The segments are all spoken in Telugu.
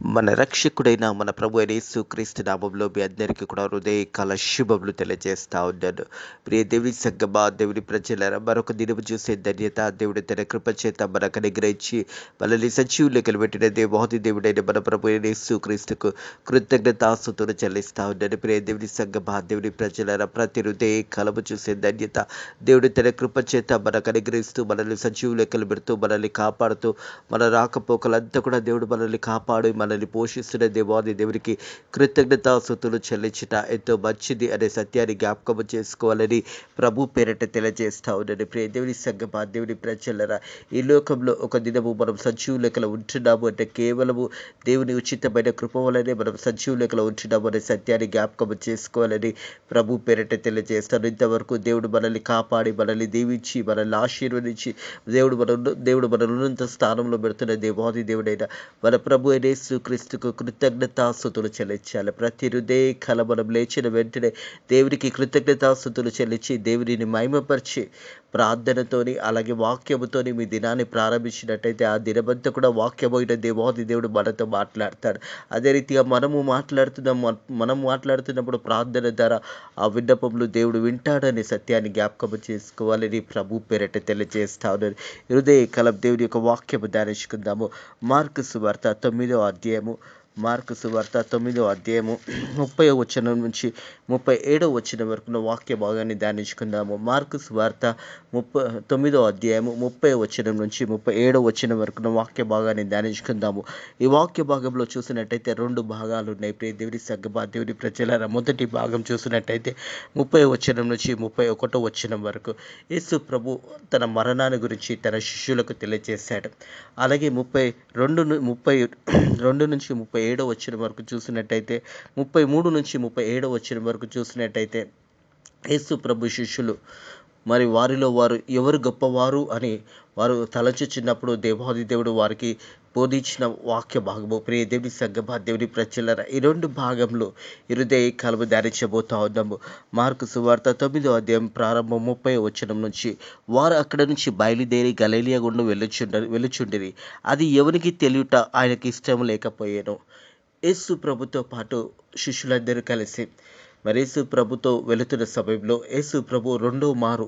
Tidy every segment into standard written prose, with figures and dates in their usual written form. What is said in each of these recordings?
మన రక్షకుడైన మన ప్రభు అయిన యేసుక్రీస్తు నామంలో మీ అందరికీ కూడా హృదయకాల శుభములు తెలియజేస్తా ఉన్నాను. ప్రియ దేవుని సంగమా, దేవుని ప్రజలారా, మరొక దినము చూసే ధన్యత దేవుడు తన కృప చేత మనకు అనుగ్రహించి మనల్ని సజీవులకి పెట్టిన దేవాది దేవుడైన మన ప్రభు అయిన యేసుక్రీస్తుకు కృతజ్ఞతాస్తుతులు చెల్లిస్తా ఉన్నాను. ప్రియ దేవుని సంగమా, దేవుని ప్రజలారా, ప్రతి హృదయ కాలము చూసే ధన్యత దేవుడు తన కృప చేత మనకు అనుగ్రహిస్తూ మనల్ని సజీవులకి పెడుతూ మనల్ని కాపాడుతూ మన రాకపోకలంతా కూడా దేవుడు మనల్ని కాపాడు మనల్ని పోషిస్తున్న దేవాది దేవునికి కృతజ్ఞతాస్తుతులు చెల్లించుట ఎంతో మంచిది అనే సత్యాన్ని జ్ఞాపకం చేసుకోవాలని ప్రభు పేరట తెలియజేస్తా ఉన్నాను. ప్రియ దేవుని సంగమా, దేవుని ప్రజలరా, ఈ లోకంలో ఒక దినము మనం సజీవులకలు ఉంటున్నాము అంటే కేవలము దేవుని ఉచితమైన కృప వలనే మనం సజీవులకలు ఉంటున్నాము అనే సత్యాన్ని జ్ఞాపకం చేసుకోవాలని ప్రభు పేరట తెలియజేస్తాను. ఇంతవరకు దేవుడు మనల్ని కాపాడి మనల్ని దీవించి మనల్ని ఆశీర్వదించి దేవుడు మన ఉన్నత స్థానంలో పెడుతున్న దేవాది దేవుడైన మన ప్రభు అయిన యేసుక్రీస్తుకు కృతజ్ఞతాస్తుతులు చెల్లించాలి. ప్రతి హృదయ కల మనం లేచిన వెంటనే దేవునికి కృతజ్ఞతాస్తుతులు చెల్లించి దేవుడిని మహిమపరిచి ప్రార్థనతోని అలాగే వాక్యముతోని మీ దినాన్ని ప్రారంభించినట్టయితే ఆ దినమంతా కూడా వాక్యమైన దేవాది దేవుడు మనతో మాట్లాడతాడు. అదే రీతిగా మనం మాట్లాడుతున్నప్పుడు ప్రార్థన ద్వారా ఆ విన్నపములు దేవుడు వింటాడనే సత్యాన్ని జ్ఞాపకం చేసుకోవాలని ప్రభు పేరట తెలియజేస్తా ఉన్నారు. హృదయ కలం దేవుని యొక్క వాక్యము ధ్యానించుకుందాము. మార్కు సువార్త 9వ అధ్యాయము 30వ వచనం నుంచి 37వ వచనం వరకు వాక్య భాగాన్ని ధ్యానించుకుందాము. మార్కు సువార్త 9వ అధ్యాయము 30వ వచనం నుంచి 37వ వచనం వరకు వాక్య భాగాన్ని ధ్యానించుకుందాము. ఈ వాక్య భాగంలో చూసినట్టయితే 2 భాగాలు ఉన్నాయి. ప్రియ దేవుని సంగమా, దేవుని ప్రజలారా, మొదటి భాగం చూసినట్టయితే 30వ వచనం నుంచి 31వ వచనం వరకు యేసు ప్రభు తన మరణాన్ని గురించి తన శిష్యులకు తెలియజేశాడు. అలాగే 32 నుంచి 37వ వచనం వరకు చూసినట్టయితే 33 నుంచి 37వ వచనం వరకు చూసినట్టయితే యేసు ప్రభు శిష్యులు మరి వారిలో వారు ఎవరు గొప్పవారు అని వారు తలచుచున్నప్పుడు దేవాది దేవుడు వారికి బోధించిన వాక్య భాగము. ప్రియ దేవుని సంగమా, దేవుని ప్రజలారా, ఈ 2 భాగంలో హృదయ కాలము ధ్యానించబోతా ఉన్నాము. మార్కు సువార్త 9వ అధ్యాయం ప్రారంభం 30వ వచనం నుంచి వారు అక్కడ నుంచి బయలుదేరి గలిలయ గుండా వెళ్ళుచుండిరి. అది ఎవరికి తెలియట ఆయనకి ఇష్టం లేకపోయాను. యేసు ప్రభుతో పాటు శిష్యులందరూ కలిసి మరి యేసు ప్రభుతో వెళుతున్న సమయంలో యేసు ప్రభు రెండో మారు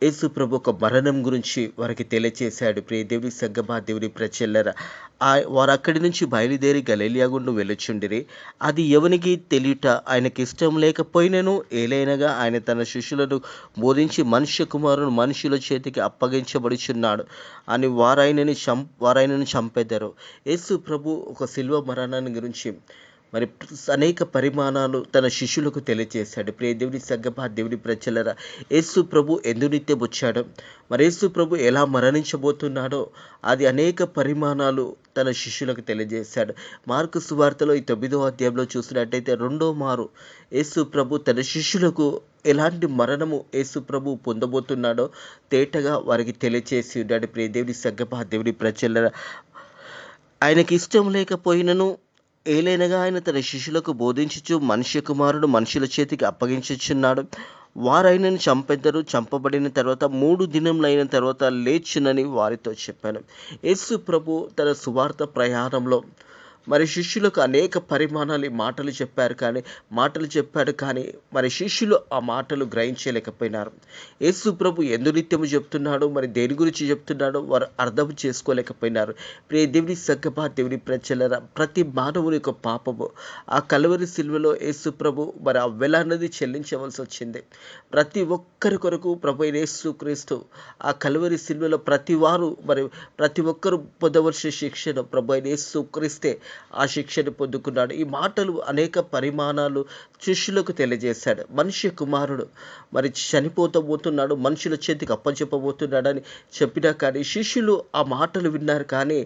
యేసు ప్రభు ఒక మరణం గురించి వారికి తెలియచేశాడు. ప్రియ దేవుని సంగమా, దేవుని ప్రజలారా, వారు అక్కడి నుంచి బయలుదేరి గలిలయ గుండా వెళ్ళుచుండిరి. అది ఎవనికి తెలియట ఆయనకి ఇష్టం లేకపోయినను ఏలైనగా ఆయన తన శిష్యులను బోధించి మనుష్య కుమారుడు మనుషుల చేతికి అప్పగించబడుచున్నాడు అని వారాయనను చంపెదరు. యేసు ప్రభు ఒక శిలువ మరణాన్ని గురించి మరి అనేక పరిమాణాలు తన శిష్యులకు తెలియజేశాడు. ప్రియ దేవుని సంగమా, దేవుని ప్రజలారా, యేసు ప్రభు ఎందునిత్యం వచ్చాడో మరి యేసు ప్రభు ఎలా మరణించబోతున్నాడో అది అనేక పరిమాణాలు తన శిష్యులకు తెలియజేశాడు. మార్కు సువార్తలో ఈ 9వ అధ్యాయంలో చూసినట్టయితే రెండో మారు యేసు ప్రభు తన శిష్యులకు ఎలాంటి మరణము యేసు ప్రభు పొందబోతున్నాడో తేటగా వారికి తెలియజేసి ఉన్నాడు. ప్రియ దేవుని సంగమా, దేవుని ప్రజలారా, ఆయనకి ఇష్టం లేకపోయినను ఏలైనగా ఆయన తన శిష్యులకు బోధించుచు మనుష్య కుమారుడు మనుషుల చేతికి అప్పగించుచున్నాడు, వారైనను చంపెదరు, చంపబడిన తర్వాత 3 దినములైన తర్వాత లేచునని వారితో చెప్పాను. యేసు ప్రభు తన సువార్త ప్రయాణంలో మరి శిష్యులకు అనేక పరిమాణాలు మాటలు చెప్పాడు కానీ మరి శిష్యులు ఆ మాటలు గ్రహించలేకపోయినారు. యేసు ప్రభు ఎందునిత్యము చెప్తున్నాడో మరి దేని గురించి చెప్తున్నాడో వారు అర్థం చేసుకోలేకపోయినారు. ప్రియ దేవుని సంగమా, దేవుని ప్రజలారా, ప్రతి మానవుని యొక్క పాపము ఆ కలువరి సిలువలో యేసు ప్రభు మరి ఆ వెలన్నది చెల్లించవలసి వచ్చింది. ప్రతి ఒక్కరి కొరకు ప్రభు యేసు క్రీస్తు ఆ కలువరి సిలువలో ప్రతి ఒక్కరు పొందవలసిన శిక్షను ప్రభు యేసు క్రీస్తే ఆ శిక్షను పొందుకున్నాడు. ఈ మాటలు అనేక పరిమాణాలు శిష్యులకు తెలియజేశాడు. మనుష్య కుమారుడు మరి చనిపోతబోతున్నాడు, మనుషుల చేతికి అప్పచెప్పబోతున్నాడని చెప్పినా కానీ శిష్యులు ఆ మాటలు విన్నారు కానీ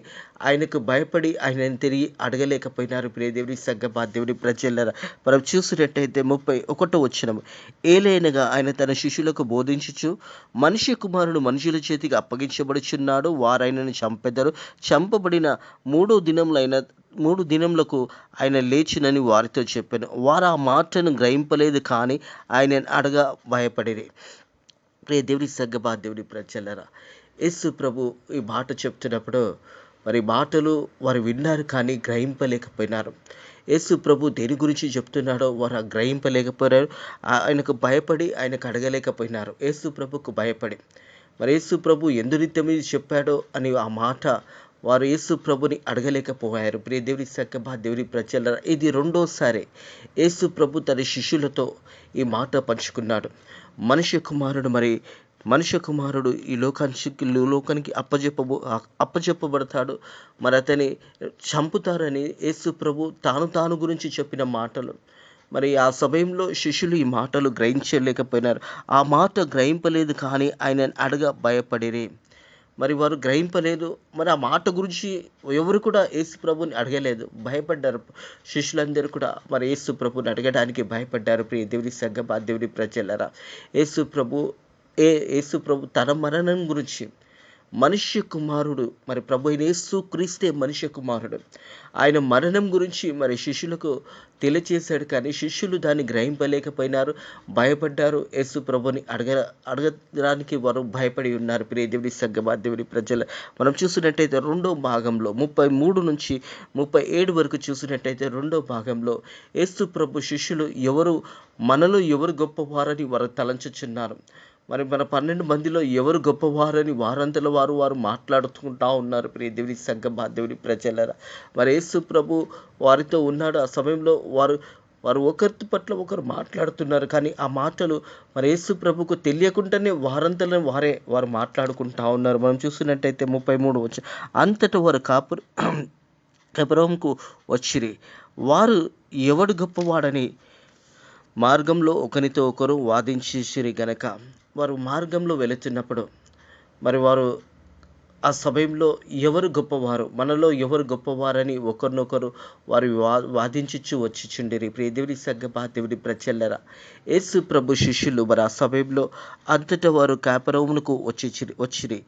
ఆయనకు భయపడి ఆయనను తిరిగి అడగలేకపోయినారు. ప్రియ దేవుని సంగమా, దేవుని ప్రజలారా, మనం చూసినట్టయితే 31వ వచనం ఏలైనగా ఆయన తన శిష్యులకు బోధించుచు మనుష్య కుమారుడు మనుషుల చేతికి అప్పగించబడుచున్నాడు, వారైనను చంపెదరు, చంపబడిన 3 దినములకు ఆయన లేచినని వారితో చెప్పాను. వారు ఆ మాటను గ్రహింపలేదు కానీ ఆయన అడగ భయపడిరి. ప్రియ దేవుని సంగమా, దేవుని ప్రజలారా, యేసు ప్రభు ఈ మాట చెప్తున్నప్పుడు మరి మాటలు వారు విన్నారు కానీ గ్రహింపలేకపోయినారు. యేసు ప్రభు దేని గురించి చెప్తున్నాడో వారు గ్రహింపలేకపోయారు. ఆయనకు భయపడి ఆయనకు అడగలేకపోయినారు. యేసు ప్రభుకు భయపడి మరి యేసు ప్రభు ఎందునిత్యం ఇది చెప్పాడో అని ఆ మాట వారు యేసు ప్రభుని అడగలేకపోయారు. ప్రియ దేవుని సక్కబా దేవుని ప్రజలారా, ఇది రెండోసారి యేసు ప్రభు తన శిష్యులతో ఈ మాట పంచుకున్నాడు. మనుష్య కుమారుడు ఈ లోకానికి అప్పచెప్పబడతాడు, మరి అతని చంపుతారని యేసు ప్రభు తాను గురించి చెప్పిన మాటలు. మరి ఆ సమయంలో శిష్యులు ఈ మాటలు గ్రహించలేకపోయినారు. ఆ మాట గ్రహింపలేదు కానీ ఆయన అడగ భయపడిరి. మరి వారు గ్రహింపలేదు. మరి ఆ మాట గురించి ఎవరు కూడా యేసు ప్రభుని అడగలేదు, భయపడ్డారు. శిష్యులందరూ కూడా మరి యేసు ప్రభుని అడగడానికి భయపడ్డారు. ప్రియ దేవుని సంగమా దేవుని ప్రజలారా, యేసు ప్రభు తన మరణం గురించి, మనుష్య కుమారుడు మరి ప్రభు అయిన యేసు క్రీస్తే మనుష్య కుమారుడు, ఆయన మరణం గురించి మరి శిష్యులకు తెలియచేశాడు. కానీ శిష్యులు దాన్ని గ్రహింపలేకపోయినారు, భయపడ్డారు. యేసు ప్రభుని అడగడానికి వారు భయపడి ఉన్నారు. ప్రియ దేవుని సంగమా దేవుని ప్రజలు, మనం చూసినట్టయితే రెండో భాగంలో 33 నుంచి 37 వరకు చూసినట్టయితే రెండో భాగంలో యేసు ప్రభు శిష్యులు మనలో ఎవరు గొప్పవారని వారు తలంచుచున్నారు. మరి మన 12 మందిలో ఎవరు గొప్పవారని వారంతలో వారు మాట్లాడుకుంటా ఉన్నారు. ప్రియ దేవుని సంగమా దేవుని ప్రజలారా, మరి యేసు ప్రభు వారితో ఉన్నాడు. ఆ సమయంలో వారు ఒకరి పట్ల ఒకరు మాట్లాడుతున్నారు. కానీ ఆ మాటలు మరి యేసు ప్రభుకు తెలియకుండానే వారు మాట్లాడుకుంటా ఉన్నారు. మనం చూసినట్టయితే 33 వచ్చి, అంతటా వారు కపెర్నహూముకు వచ్చిరి. వారు ఎవడు గొప్పవాడని మార్గంలో ఒకరితో ఒకరు వాదించిరి గనక, వారు మార్గంలో వెళుతున్నప్పుడు మరి వారు ఆ సమయంలో ఎవరు గొప్పవారు, మనలో ఎవరు గొప్పవారని ఒకరినొకరు వారు వాదించుచు వచ్చిచుండిరి. ప్రియ దేవుని సంగమా దేవుని ప్రజలారా, యేసు ప్రభు శిష్యులు మరి ఆ సమయంలో అంతటా వారు కపెర్నహూమునకు వచ్చిరి.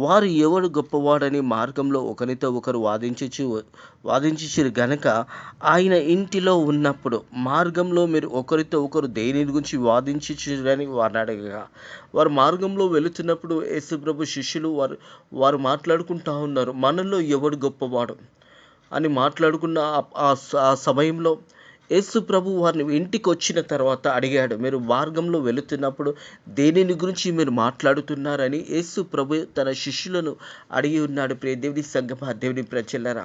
వారు ఎవడు గొప్పవాడని మార్గంలో ఒకరితో ఒకరు వాదించుచిరి గనక, ఆయన ఇంటిలో ఉన్నప్పుడు మార్గంలో మీరు ఒకరితో ఒకరు దేని గురించి వాదించుచురని వారిని అడగగా, వారు మార్గంలో వెళుతున్నప్పుడు యేసు ప్రభు శిష్యులు వారు మాట్లాడుకుంటా ఉన్నారు, మనలో ఎవడు గొప్పవాడు అని మాట్లాడుకున్న ఆ సమయంలో యేసు ప్రభు వారిని ఇంటికి వచ్చిన తర్వాత అడిగాడు, మీరు మార్గంలో వెళుతున్నప్పుడు దేనిని గురించి మీరు మాట్లాడుతున్నారని యేసు ప్రభు తన శిష్యులను అడిగి ఉన్నాడు. ప్రియ దేవుని సంగమా దేవుని ప్రజలారా,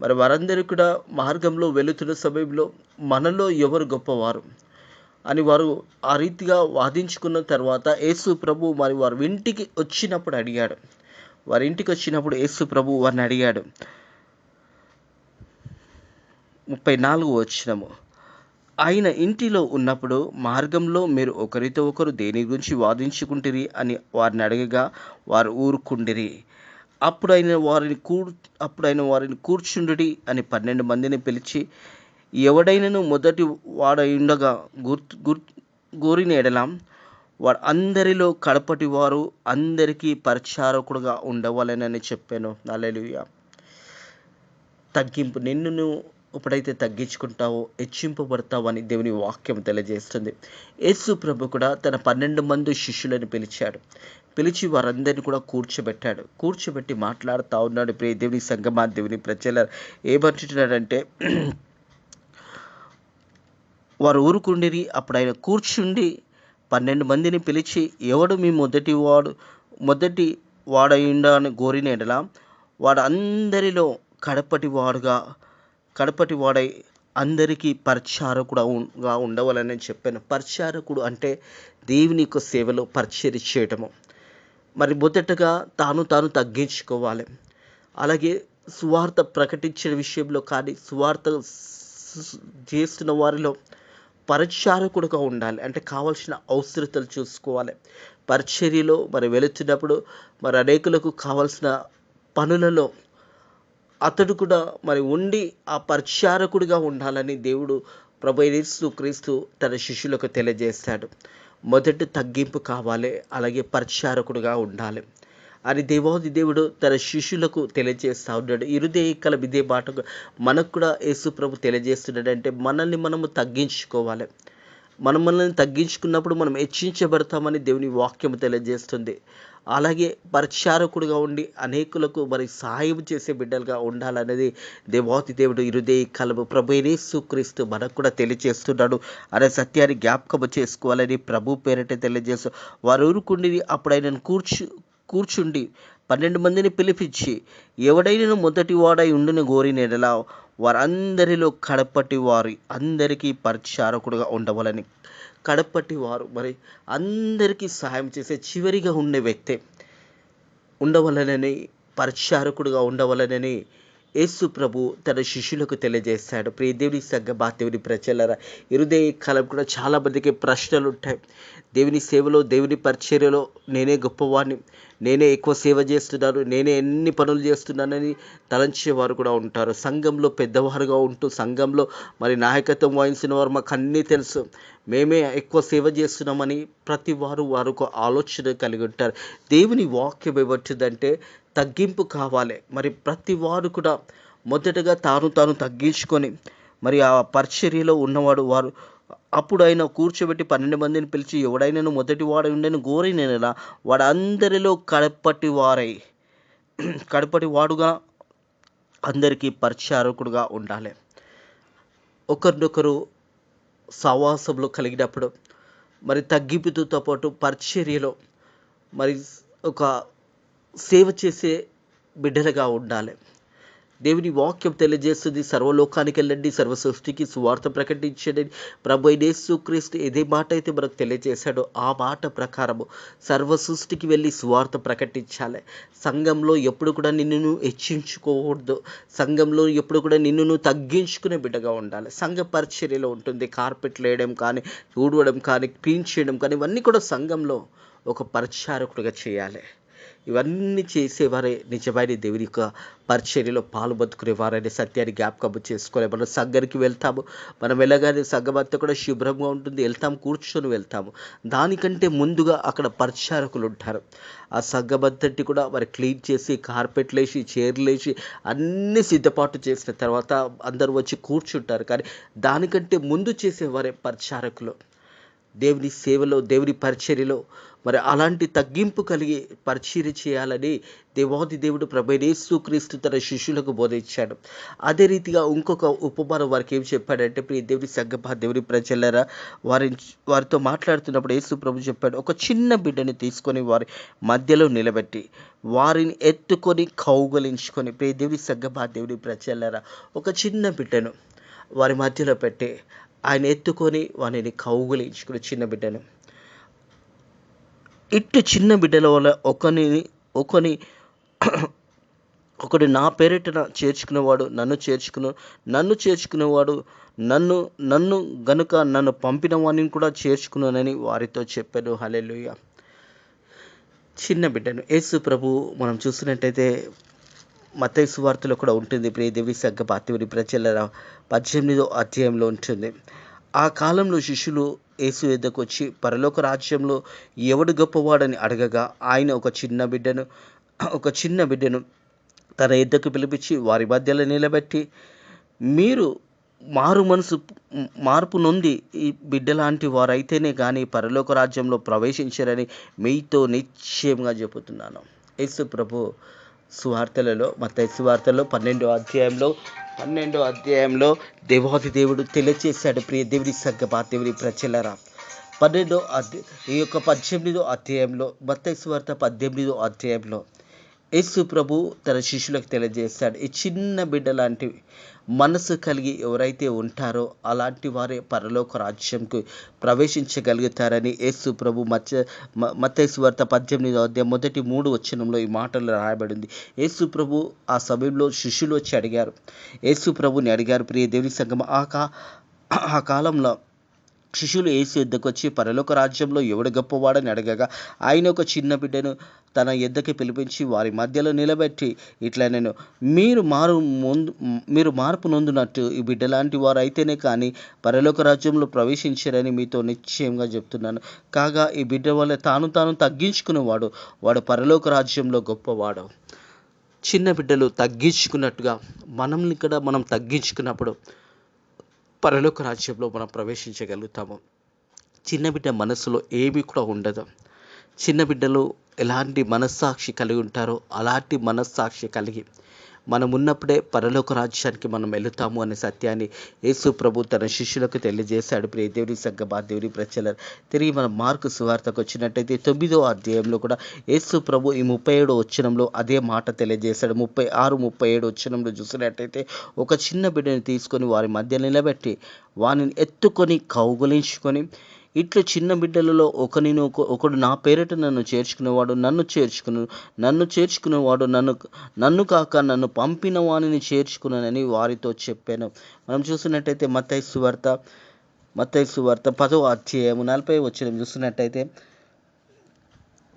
మరి వారందరూ కూడా మార్గంలో వెళుతున్న సమయంలో మనలో ఎవరు గొప్పవారు అని వారు ఆ రీతిగా వాదించుకున్న తర్వాత యేసు ప్రభు మరి వారి ఇంటికి వచ్చినప్పుడు అడిగాడు. వారి ఇంటికి వచ్చినప్పుడు యేసు ప్రభు వారిని అడిగాడు. 34 వచనము, ఆయన ఇంటిలో ఉన్నప్పుడు మార్గంలో మీరు ఒకరితో ఒకరు దేని గురించి వాదించుకుంటురి అని వారిని అడగగా వారు ఊరుకుండిరి. అప్పుడు ఆయన వారిని కూర్చుండుడి అని 12 మందిని పిలిచి, ఎవడైనను మొదటి వాడయుండగా గోరిన ఎడల వాడు అందరిలో కడపటి వారు అందరికీ పరిచారకుడుగా ఉండవలెనని చెప్పాను. హల్లెలూయా. తగ్గింపు, నిన్ను ఎప్పుడైతే తగ్గించుకుంటావో హెచ్చింపబడతావు అని దేవుని వాక్యం తెలియజేస్తుంది. యేసు ప్రభు కూడా తన 12 మంది శిష్యులను పిలిచి వారందరినీ కూడా కూర్చోబెట్టి మాట్లాడుతూ ఉన్నాడు. ప్రియ దేవుని సంగమా దేవుని ప్రజల ఏమంటున్నాడంటే, వారు ఊరుకుండిరి. అప్పుడు ఆయన కూర్చుండి 12 మందిని పిలిచి, ఎవడు మీ మొదటి వాడయుండని గోరిన ఎడల వాడు అందరిలో కడపటి వాడై అందరికీ పరిచారకుడుగా ఉండవాలని చెప్పాను. పరిచారకుడు అంటే దేవుని యొక్క సేవలో పరిచర్య చేయటము. మరి మొదటగా తాను తగ్గించుకోవాలి. అలాగే సువార్త ప్రకటించే విషయంలో కానీ సువార్త చేస్తున్న వారిలో పరిచారకుడుగా ఉండాలి. అంటే కావాల్సిన అవసరతలు చూసుకోవాలి. పరిచర్యలో మరి వెళుతున్నప్పుడు మరి అనేకులకు కావాల్సిన పనులలో అతడు కూడా మరి ఉండి ఆ పరిచారకుడిగా ఉండాలని దేవుడు ప్రభు యేసు క్రీస్తు తన శిష్యులకు తెలియజేస్తాడు. మొదటి తగ్గింపు కావాలి, అలాగే పరిచారకుడిగా ఉండాలి అని దేవాది దేవుడు తన శిష్యులకు తెలియజేస్తూ ఉన్నాడు. ఇరుదేకల ఇదే బాటకు మనకు కూడా యేసు ప్రభు తెలియజేస్తున్నాడు. అంటే మనల్ని మనము తగ్గించుకోవాలి. మనల్ని తగ్గించుకున్నప్పుడు మనం హెచ్చించబడతామని దేవుని వాక్యం తెలియజేస్తుంది. అలాగే పరిచారకుడిగా ఉండి అనేకులకు మరి సహాయం చేసే బిడ్డలుగా ఉండాలనేది దేవాతి దేవుడు ఇరుదే కలము ప్రభు యేసుక్రీస్తు మనకు కూడా తెలియజేస్తున్నాడు అనే సత్యాన్ని జ్ఞాపకం చేసుకోవాలని ప్రభు పేరిట తెలియజేస్తూ వారు ఊరుకుండి అప్పుడు ఆయనను కూర్చుండి 12 మందిని పిలిపించి ఎవడైనా మొదటి వాడై ఉండును గోరిన ఎడల వారందరిలో కడపటి వారి అందరికీ పరిచారకుడుగా ఉండవాలని. కడపటి వారు మరి అందరికీ సహాయం చేసే చివరిగా ఉండే వ్యక్తే ఉండవలనని, పరిచారకుడుగా ఉండవలనని యేసు ప్రభు తన శిష్యులకు తెలియజేశాడు. ప్రియ దేవుని సంగమా, దేవుని ప్రజలారా, హృదయ కాలం కూడా చాలా మందికి ప్రశ్నలు ఉంటాయి. దేవుని సేవలో, దేవుని పరిచర్యలో నేనే గొప్పవాడిని, నేనే ఎక్కువ సేవ చేస్తున్నాను, నేనే ఎన్ని పనులు చేస్తున్నానని తలంచేవారు కూడా ఉంటారు. సంఘంలో పెద్దవారుగా ఉంటూ సంఘంలో మరి నాయకత్వం వహించిన వారు మాకు అన్నీ తెలుసు, మేమే ఎక్కువ సేవ చేస్తున్నామని ప్రతి వారు వారికి ఆలోచన కలిగి ఉంటారు. దేవుని వాక్యం ఏమంటుందంటే తగ్గింపు కావాలి. మరి ప్రతి వారు కూడా మొదటగా తాను తగ్గించుకొని మరి ఆ పరిచర్యలో ఉన్నవాడు వారు అప్పుడు ఆయన కూర్చోబెట్టి 12 మందిని పిలిచి ఎవడైనా మొదటి వాడు ఉండని గోరినెలా వాడు అందరిలో కడపటి వాడుగా అందరికీ పరిచారకుడుగా ఉండాలి. ఒకరినొకరు సహవాసంలో కలిగినప్పుడు మరి తగ్గింపుతో పాటు పరిచర్యలో మరి ఒక సేవ చేసే బిడ్డలుగా ఉండాలి. దేవుని వాక్యం తెలియజేస్తుంది, సర్వలోకానికి వెళ్ళండి, సర్వ సృష్టికి సువార్త ప్రకటించండి. ప్రభు అయిన యేసుక్రీస్తు ఏదే మాట అయితే మనకు తెలియజేశాడో ఆ మాట ప్రకారము సర్వ సృష్టికి వెళ్ళి సువార్త ప్రకటించాలి. సంఘంలో ఎప్పుడు కూడా నిన్ను హెచ్చించుకోకూడదు. సంఘంలో ఎప్పుడు కూడా నిన్ను తగ్గించుకునే బిడ్డగా ఉండాలి. సంఘ పరిచర్యలో ఉంటుంది. కార్పెట్లు వేయడం కానీ, ఊడవడం కానీ, క్లీన్ చేయడం కానీ ఇవన్నీ కూడా సంఘంలో ఒక పరిచారకుడిగా చేయాలి. ఇవన్నీ చేసేవారే నిజమైన దేవుని యొక్క పరిచర్యలో పాలు బతుకునేవారనే సత్యాన్ని జ్ఞాపకం చేసుకోవాలి. మనం సంఘానికి వెళ్తాము, మనం వెళ్ళగానే సంఘం అంతా కూడా శుభ్రంగా ఉంటుంది, కూర్చొని వెళ్తాము. దానికంటే ముందుగా అక్కడ పరిచారకులు ఉంటారు. ఆ సంఘం అంతటి కూడా మరి క్లీన్ చేసి, కార్పెట్లు వేసి, చైర్లు వేసి అన్నీ సిద్ధపాటు చేసిన తర్వాత అందరూ వచ్చి కూర్చుంటారు. కానీ దానికంటే ముందు చేసేవారే పరిచారకులు. దేవుని సేవలో, దేవుని పరిచర్యలో మరి అలాంటి తగ్గింపు కలిగి పరిచర్య చేయాలని దేవాది దేవుడు ప్రభు యేసుక్రీస్తు తన శిష్యులకు బోధించాడు. అదే రీతిగా ఇంకొక ఉపమానం వారికి ఏం చెప్పాడంటే, ప్రియ దేవుని సంగమా, దేవుని ప్రజలారా, వారితో మాట్లాడుతున్నప్పుడు యేసు ప్రభు చెప్పాడు, ఒక చిన్న బిడ్డని తీసుకొని వారి మధ్యలో నిలబెట్టి వారిని ఎత్తుకొని కౌగలించుకొని. ప్రియ దేవుని సంగమా, దేవుని ప్రజలారా, ఒక చిన్న బిడ్డను వారి మధ్యలో పెట్టి ఆయన ఎత్తుకొని వారిని కౌగులించుకుని చిన్న బిడ్డను. ఇట్టు చిన్న బిడ్డల వల్ల ఒకడు నా పేరిట చేర్చుకునేవాడు నన్ను చేర్చుకునేవాడు నన్ను గనుక నన్ను పంపిన వాడిని కూడా చేర్చుకున్నానని వారితో చెప్పాను. హల్లెలూయా. చిన్న బిడ్డను యేసు ప్రభు మనం చూసినట్టయితే మత్తయి సువార్తలో కూడా ఉంటుంది. ప్రియ దేవుని సంగమా, దేవుని ప్రజలారా, 18వ అధ్యాయంలో ఉంటుంది. ఆ కాలంలో శిష్యులు యేసు యొద్దకు వచ్చి పరలోక రాజ్యంలో ఎవడు గొప్పవాడని అడగగా ఆయన ఒక చిన్న బిడ్డను తన యొద్దకు పిలిపించి వారి మధ్యలో నిలబెట్టి, మీరు మార్పు నొంది ఈ బిడ్డలాంటి వారైతేనే కానీ పరలోక రాజ్యంలో ప్రవేశించరని మీతో నిశ్చయంగా చెబుతున్నాను. యేసు ప్రభు సువార్తలలో, మత్తయి సువార్తలో 12వ అధ్యాయంలో దేవాది దేవుడు తెలియచేశాడు. ప్రియ దేవుని సంగమా, దేవుని ప్రజలారా, 18వ అధ్యాయంలో మత్తయి సువార్త 18వ అధ్యాయంలో యేసు ప్రభు తన శిష్యులకు తెలియజేశాడు, ఈ చిన్న బిడ్డ లాంటి మనసు కలిగి ఎవరైతే ఉంటారో అలాంటి వారే పరలోక రాజ్యంకు ప్రవేశించగలుగుతారని యేసు ప్రభు మత్తయి సువార్త 18వ అధ్యాయం మొదటి 3 వచనంలో ఈ మాటలు రాయబడింది. యేసు ప్రభు ఆ సమయంలో శిష్యులు వచ్చి అడిగారు, యేసు ప్రభుని అడిగారు, ప్రియ దేవుని సంగమా, ఆ కాలంలో శిష్యులు యేసు యొద్దకు వచ్చి పరలోక రాజ్యంలో ఎవడు గొప్పవాడని అడగగా ఆయన ఒక చిన్న బిడ్డను తన యొద్దకు పిలిపించి వారి మధ్యలో నిలబెట్టి ఇట్లా, నేను మీరు మార్పు నొందినట్టు ఈ బిడ్డ లాంటి వారు అయితేనే కానీ పరలోక రాజ్యంలో ప్రవేశించరని మీతో నిశ్చయంగా చెప్తున్నాను. కాగా ఈ బిడ్డ వల్ల తాను తగ్గించుకునేవాడు వాడు పరలోక రాజ్యంలో గొప్పవాడు. చిన్న బిడ్డలు తగ్గించుకున్నట్టుగా మనల్ని ఇక్కడ మనం తగ్గించుకున్నప్పుడు పరలోక రాజ్యంలో మనం ప్రవేశించగలుగుతాము. చిన్న బిడ్డ మనసులో ఏమీ కూడా ఉండదు. చిన్న బిడ్డలు ఎలాంటి మనస్సాక్షి కలిగి ఉంటారో అలాంటి మనస్సాక్షి కలిగి మనం ఉన్నప్పుడే పరలోక రాజ్యానికి మనం వెళుతాము అనే సత్యాన్ని యేసు ప్రభు తన శిష్యులకు తెలియజేశాడు. ప్రియ దేవుని సంగమా, దేవుని ప్రజలారా, తిరిగి మనం మార్కు సువార్తకు వచ్చినట్టయితే 9వ అధ్యాయంలో కూడా యేసు ప్రభు ఈ 37వ వచనంలో అదే మాట తెలియజేశాడు. 36, 37 వచనంలో చూసినట్టయితే ఒక చిన్న బిడ్డని తీసుకొని వారి మధ్య నిలబెట్టి వానిని ఎత్తుకొని కౌగులించుకొని, ఇట్లు చిన్న బిడ్డలలో ఒకడు నా పేరిట నన్ను చేర్చుకునేవాడు నన్ను చేర్చుకునేవాడు నన్ను కాక నన్ను పంపిన వానిని చేర్చుకున్నానని వారితో చెప్పాను. మనం చూసినట్టయితే మత్తయి సువార్త 10వ అధ్యాయము 40వ వచనం చూసినట్టయితే,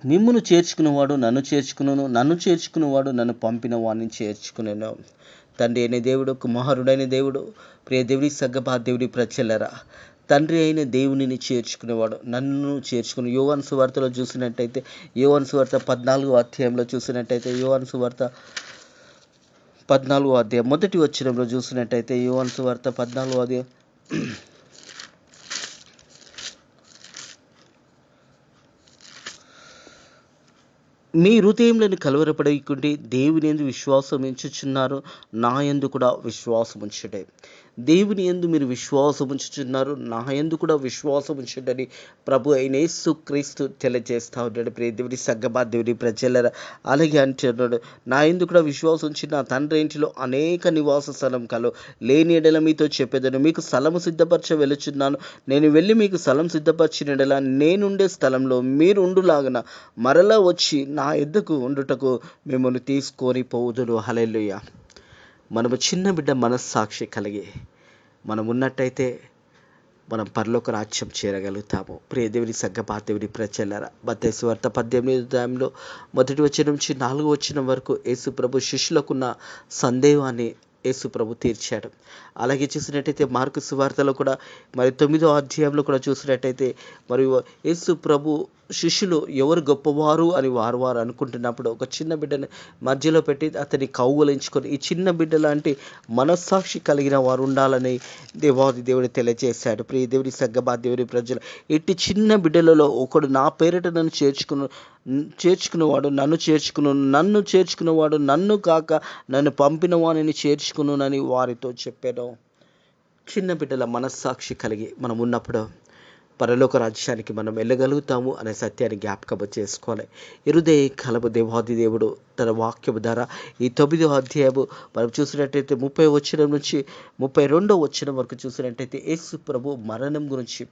మిమ్మును చేర్చుకునేవాడు నన్ను చేర్చుకును, నన్ను చేర్చుకునేవాడు నన్ను పంపిన వాడిని చేర్చుకునేను. తండ్రి అయిన దేవుడు, కుమారుడైన దేవుడు, ప్రియ దేవుని సంగమా, దేవుని ప్రజలారా, తండ్రి అయిన దేవునిని చేర్చుకునేవాడు నన్ను చేర్చుకుని. యోహాను సువార్తలో చూసినట్టయితే, యోహాను సువార్త 14వ అధ్యాయంలో చూసినట్టయితే, యోహాను సువార్త 14వ అధ్యాయం 1వ వచనంలో చూసినట్టయితే, యోహాను సువార్త 14వ అధ్యాయం మీ హృదయంలోని కలవరపడకుండి దేవుని యందు విశ్వాసం ఉంచుచున్నారు, నా యందు కూడా విశ్వాసం ఉంచుడే. దేవుని యందు మీరు విశ్వాసం ఉంచుచున్నారు, నా యందు కూడా విశ్వాసం ఉంచుడని ప్రభు అయిన యేసు క్రీస్తు తెలియజేస్తా ఉన్నాడు. ప్రియ దేవుని సంగమా, దేవుని ప్రజలారా, అలాగే అంటున్నాడు, నా యందు కూడా విశ్వాసం ఉంచి నా తండ్రి ఇంటిలో అనేక నివాస స్థలం కలవు, లేని ఎడల మీతో చెప్పేదను, మీకు స్థలము సిద్ధపరచ వెళుచున్నాను. నేను వెళ్ళి మీకు స్థలం సిద్ధపరిచిన ఎడల నేనుండే స్థలంలో మీరు ఉండులాగన మరలా వచ్చి నా ఎద్దుకు ఉండుటకు మిమ్మల్ని తీసుకొని పోవుదును. హల్లెలూయా. మనము చిన్న బిడ్డ మనస్సాక్షి కలిగి మనం ఉన్నట్టయితే మనం పరలోక రాజ్యం చేరగలుగుతాము. ప్రియ దేవుని సంగమా, దేవుని ప్రజలారా, మత్తయి సువార్త 18వ అధ్యాయంలో 1వ వచనం నుంచి 4వ వచనం వరకు యేసు ప్రభు శిష్యులకున్న సందేహాన్ని యేసు ప్రభు తీర్చాడు. అలాగే చూసినట్టయితే మార్కు సువార్తలో కూడా మరి 9వ అధ్యాయంలో కూడా చూసినట్టయితే, మరియు యేసు ప్రభు శిష్యులు ఎవరు గొప్పవారు అని వారు అనుకుంటున్నప్పుడు ఒక చిన్న బిడ్డని మధ్యలో పెట్టి అతన్ని కౌగులించుకొని, ఈ చిన్న బిడ్డ లాంటి మనస్సాక్షి కలిగిన వారు ఉండాలని దేవుడు తెలియజేశాడు. ప్రియ దేవుని సంగమా, దేవుని ప్రజలు, ఇట్టి చిన్న బిడ్డలలో ఒకడు నా పేరిట నన్ను చేర్చుకునేవాడు నన్ను చేర్చుకునేవాడు నన్ను కాక నన్ను పంపిన వానిని చేర్చుకున్నానని వారితో చెప్పాను. చిన్న బిడ్డల మనస్సాక్షి కలిగి మనం ఉన్నప్పుడు పరలోక రాజ్యానికి మనం వెళ్ళగలుగుతాము అనే సత్యాన్ని జ్ఞాపకం చేసుకోవాలి. హృదయ కలపు దేవాది దేవుడు తన వాక్యము ద్వారా ఈ 9వ అధ్యాయము మనం చూసినట్టయితే 30వ వచనం నుంచి 32వ వచనం వరకు చూసినట్టయితే యేసు ప్రభు మరణం గురించి,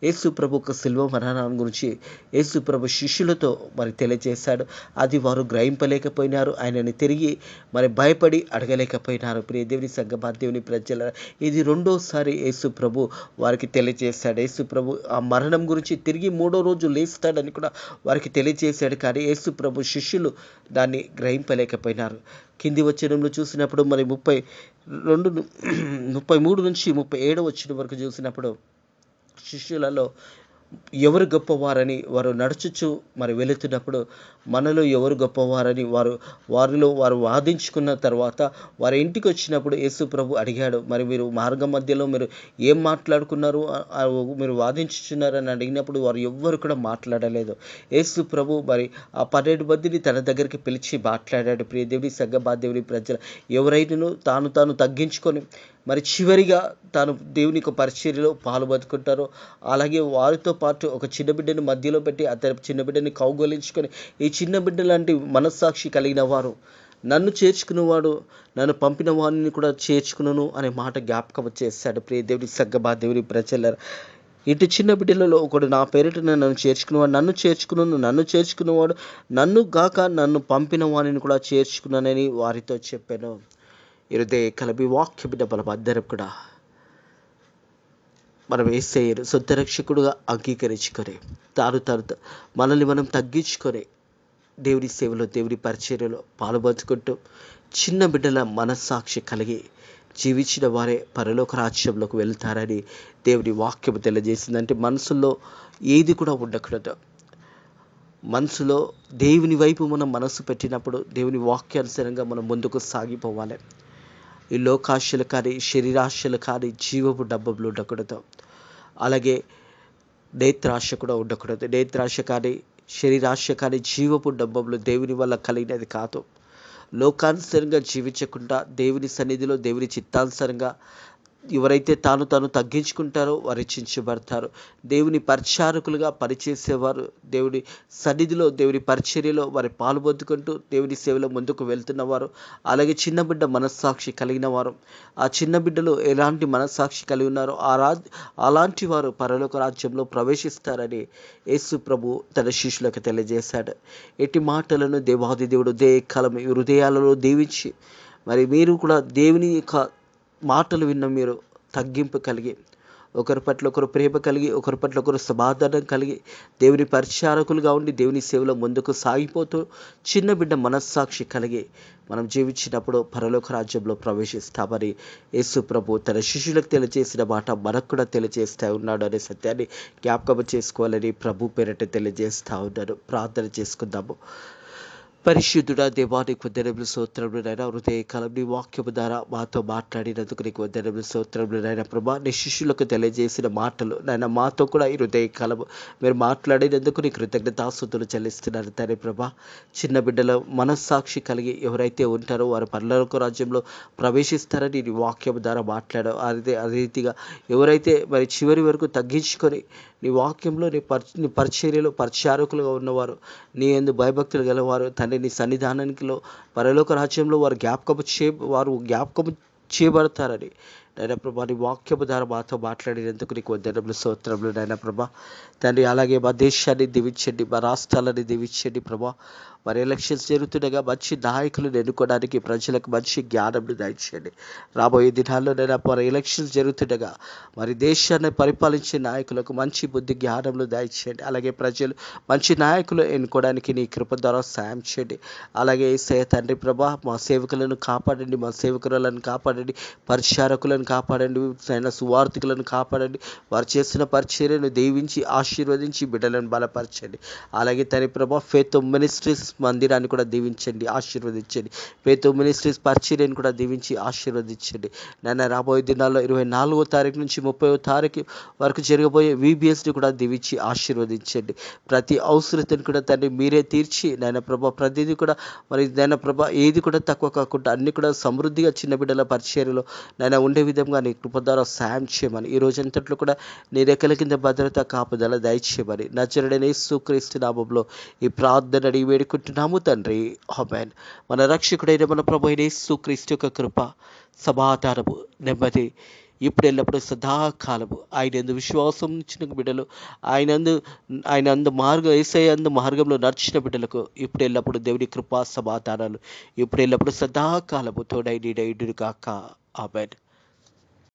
యేసు ప్రభు ఒక శిలువ మరణం గురించి యేసు ప్రభు శిష్యులతో మరి తెలియజేశాడు. అది వారు గ్రహింపలేకపోయినారు, ఆయనని తిరిగి మరి భయపడి అడగలేకపోయినారు. ప్రియ దేవుని సంగమా, దేవుని ప్రజల, ఇది రెండోసారి యేసు ప్రభు వారికి తెలియజేశాడు. యేసు ప్రభు ఆ మరణం గురించి తిరిగి 3వ రోజు లేస్తాడని కూడా వారికి తెలియజేశాడు. కానీ యేసు ప్రభు శిష్యులు దాన్ని గ్రహింపలేకపోయినారు. కింది వచనంలో చూసినప్పుడు మరి 33 నుంచి 37వ వచనం వరకు చూసినప్పుడు శిష్యులలో ఎవరు గొప్పవారని వారు నడుచుచు మరి వెళుతున్నప్పుడు, మనలో ఎవరు గొప్పవారని వారిలో వారు వాదించుకున్న తర్వాత వారి ఇంటికి వచ్చినప్పుడు యేసు ప్రభు అడిగాడు, మరి మీరు మార్గం మధ్యలో మీరు ఏం మాట్లాడుకున్నారు, మీరు వాదించుచున్నారని అడిగినప్పుడు వారు ఎవ్వరు కూడా మాట్లాడలేదు. యేసు ప్రభు మరి ఆ 12 మందిని తన దగ్గరికి పిలిచి మాట్లాడాడు. ప్రియ దేవుని సంగమా, దేవుని ప్రజలు, ఎవరైనాను తాను తగ్గించుకొని మరి చివరిగా తాను దేవుని యొక్క పరిచర్యలో పాలు బతుకుంటారో, అలాగే వారితో పాటు ఒక చిన్న బిడ్డని మధ్యలో పెట్టి అతని చిన్న బిడ్డని కౌగలించుకొని, ఈ చిన్న బిడ్డ లాంటి మనస్సాక్షి కలిగిన వారు, నన్ను చేర్చుకునేవాడు నన్ను పంపిన వాడిని కూడా చేర్చుకున్నాను అనే మాట జ్ఞాపకం చేశాడు. ప్రియ దేవుని సంగమా, దేవుని ప్రజలారా, ఇటు చిన్న బిడ్డలలో ఒకడు నా పేరిట నన్ను చేర్చుకునేవాడు నన్ను చేర్చుకునేవాడు నన్ను గాక నన్ను పంపిన వాడిని కూడా చేర్చుకున్నానని వారితో చెప్పాను. హృదయ కలబి వాక్య బిడ్డ బలం అందరం కూడా మనం యేసయ్యను సొంత రక్షకుడుగా అంగీకరించుకొని తాను మనల్ని మనం తగ్గించుకొని దేవుని సేవలో, దేవుని పరిచర్యలో పాలుపంచుకుంటూ చిన్న బిడ్డల మనస్సాక్షి కలిగి జీవించిన వారే పరలోక రాజ్యంలోకి వెళ్తారని దేవుని వాక్యం తెలియజేసిందంటే, మనసులో ఏది కూడా ఉండకూడదు. మనసులో దేవుని వైపు మనం మనసు పెట్టినప్పుడు దేవుని వాక్యానుసారంగా మనం ముందుకు సాగిపోవాలి. ఈ లోకాశలు కానీ, శరీరాశలు కానీ జీవపు డబ్బంలో ఉండకూడదు. అలాగే నేత్రాశ కూడా ఉండకూడదు. నేత్రాశ కానీ, శరీరాశ కానీ జీవపు డబ్బంలో దేవుని వల్ల కలిగినది కాదు. లోకానుసారంగా జీవించకుండా దేవుని సన్నిధిలో దేవుని చిత్తానుసారంగా ఎవరైతే తాను తగ్గించుకుంటారో వారు హెచ్చించబడతారు. దేవుని పరిచారకులుగా పనిచేసేవారు దేవుని సన్నిధిలో దేవుని పరిచర్యలో వారి పాలుపొందుకుంటూ దేవుని సేవలో ముందుకు వెళ్తున్నవారు, అలాగే చిన్న బిడ్డ మనస్సాక్షి కలిగిన వారు, ఆ చిన్న బిడ్డలో ఎలాంటి మనస్సాక్షి కలిగి ఉన్నారో అలాంటి వారు పరలోక రాజ్యంలో ప్రవేశిస్తారని యేసు ప్రభు తన శిష్యులకు తెలియజేశాడు. ఎట్టి మాటలను దేవాది దేవుడు ఉదయకాలం ఈ హృదయాలలో దీవించి, మరి మీరు కూడా దేవుని యొక్క మాటలు విన్న మీరు తగ్గింపు కలిగి, ఒకరి పట్ల ఒకరు ప్రేమ కలిగి, ఒకరి పట్ల ఒకరు సమాధానం కలిగి, దేవుని పరిచారకులుగా ఉండి దేవుని సేవలో ముందుకు సాగిపోతూ చిన్న బిడ్డ మనస్సాక్షి కలిగి మనం జీవించినప్పుడు పరలోక రాజ్యంలో ప్రవేశిస్తామని యేసు ప్రభు తన శిష్యులకు తెలియజేసిన మాట మనకు కూడా తెలియజేస్తూ ఉన్నాడు అనే సత్యాన్ని జ్ఞాపకం చేసుకోవాలని ప్రభు పేరట తెలియజేస్తూ ఉన్నాడు. ప్రార్థన చేసుకుందాము. పరిశుద్ధుడా దేవానికి వందనములు స్తోత్రములు నాయన. హృదయకాలం నీ వాక్యము ద్వారా మాతో మాట్లాడినందుకు నీకు వందనములు స్తోత్రములు నాయన. ప్రభా నీ శిష్యులకు తెలియజేసిన మాటలు నాయన మాతో కూడా ఈ హృదయకాలము మీరు మాట్లాడినందుకు నీ కృతజ్ఞతాస్తుతులు చెల్లిస్తున్నారు తండ్రి. ప్రభా చిన్న బిడ్డల మనస్సాక్షి కలిగి ఎవరైతే ఉంటారో వారు పరలోక రాజ్యంలో ప్రవేశిస్తారని నీ వాక్యము ద్వారా మాట్లాడావు. అదే రీతిగా ఎవరైతే మరి చివరి వరకు తగ్గించుకొని నీ వాక్యంలో నీ పరిచర్యలో పరిచారకులుగా ఉన్నవారు, నీ యందు భయభక్తులు గలవారు తండ్రి, నీ సన్నిధానానికిలో పరలోక రాజ్యంలో వారు జ్ఞాపకము చేయబడతారని నాయన ప్రభా నీ వాక్యము ద్వారా మాతో మాట్లాడినందుకు నీకు వందనములు స్తోత్రములు నాయన ప్రభా తండ్రి. అలాగే మా దేశాన్ని దీవించండి, మా రాష్ట్రాలని దీవించండి ప్రభా. మరి ఎలక్షన్స్ జరుగుతుండగా మంచి నాయకులను ఎన్నుకోవడానికి ప్రజలకు మంచి జ్ఞానంను దయచేయండి. రాబోయే దినాల్లో నేను మరి ఎలక్షన్స్ జరుగుతుండగా మరి దేశాన్ని పరిపాలించే నాయకులకు మంచి బుద్ధి జ్ఞానంలో దయచేయండి. అలాగే ప్రజలు మంచి నాయకులు ఎన్నుకోవడానికి నీ కృప ద్వారా సాయం చేయండి. అలాగే యేసయ్య తండ్రి ప్రభా మా సేవకులను కాపాడండి, మా సేవకులను కాపాడండి, పరిచారకులను కాపాడండి, ఆయన సువార్థికులను కాపాడండి. వారు చేసిన పరిచర్యను దీవించి ఆశీర్వదించి బిడ్డలను బలపరచండి. అలాగే తండ్రి ప్రభా ఫేత్ మినిస్ట్రీస్ మందిరాన్ని కూడా దీవించండి, ఆశీర్వదించండి. ఫేత్ మినిస్ట్రీస్ పరిచర్యను కూడా దీవించి ఆశీర్వదించండి. నాన్న రాబోయే దినాల్లో 24వ తారీఖు నుంచి 30వ తారీఖు వరకు జరగబోయే VBSని కూడా దీవించి ఆశీర్వదించండి. ప్రతి అవసరతను కూడా తండ్రి మీరే తీర్చి నాయన ప్రభా ప్రతిదీ కూడా మరి నాయన ప్రభా ఏది కూడా తక్కువ కాకుండా అన్ని కూడా సమృద్ధిగా చిన్న బిడ్డల పరిచర్యలో నాయన ఉండే విధంగా నీ కృప ద్వారా సాయం చేయమని, ఈ రోజంతట్లో కూడా నీ రెక్కల కింద భద్రత కాపుదల దయచేయమని నజరుడైన యేసుక్రీస్తు నామములో ఈ ప్రార్థన అడిగి వేడుకుంటున్నాము తండ్రి. ఆమేన్. మన రక్షకుడైన మన ప్రభు అయిన యేసుక్రీస్తు యొక్క కృప, సమాధానము, నెమ్మది ఇప్పుడు ఎల్లప్పుడూ సదాకాలము ఆయన విశ్వాసం ఉంచిన బిడ్డలు, ఆయన యేసయ్య అందు మార్గంలో నడిచిన బిడ్డలకు ఇప్పుడు ఎల్లప్పుడు దేవుని కృపా సమాధానాలు ఇప్పుడు ఎల్లప్పుడు సదాకాలము తోడై నీడైండును గాక. ఆమేన్.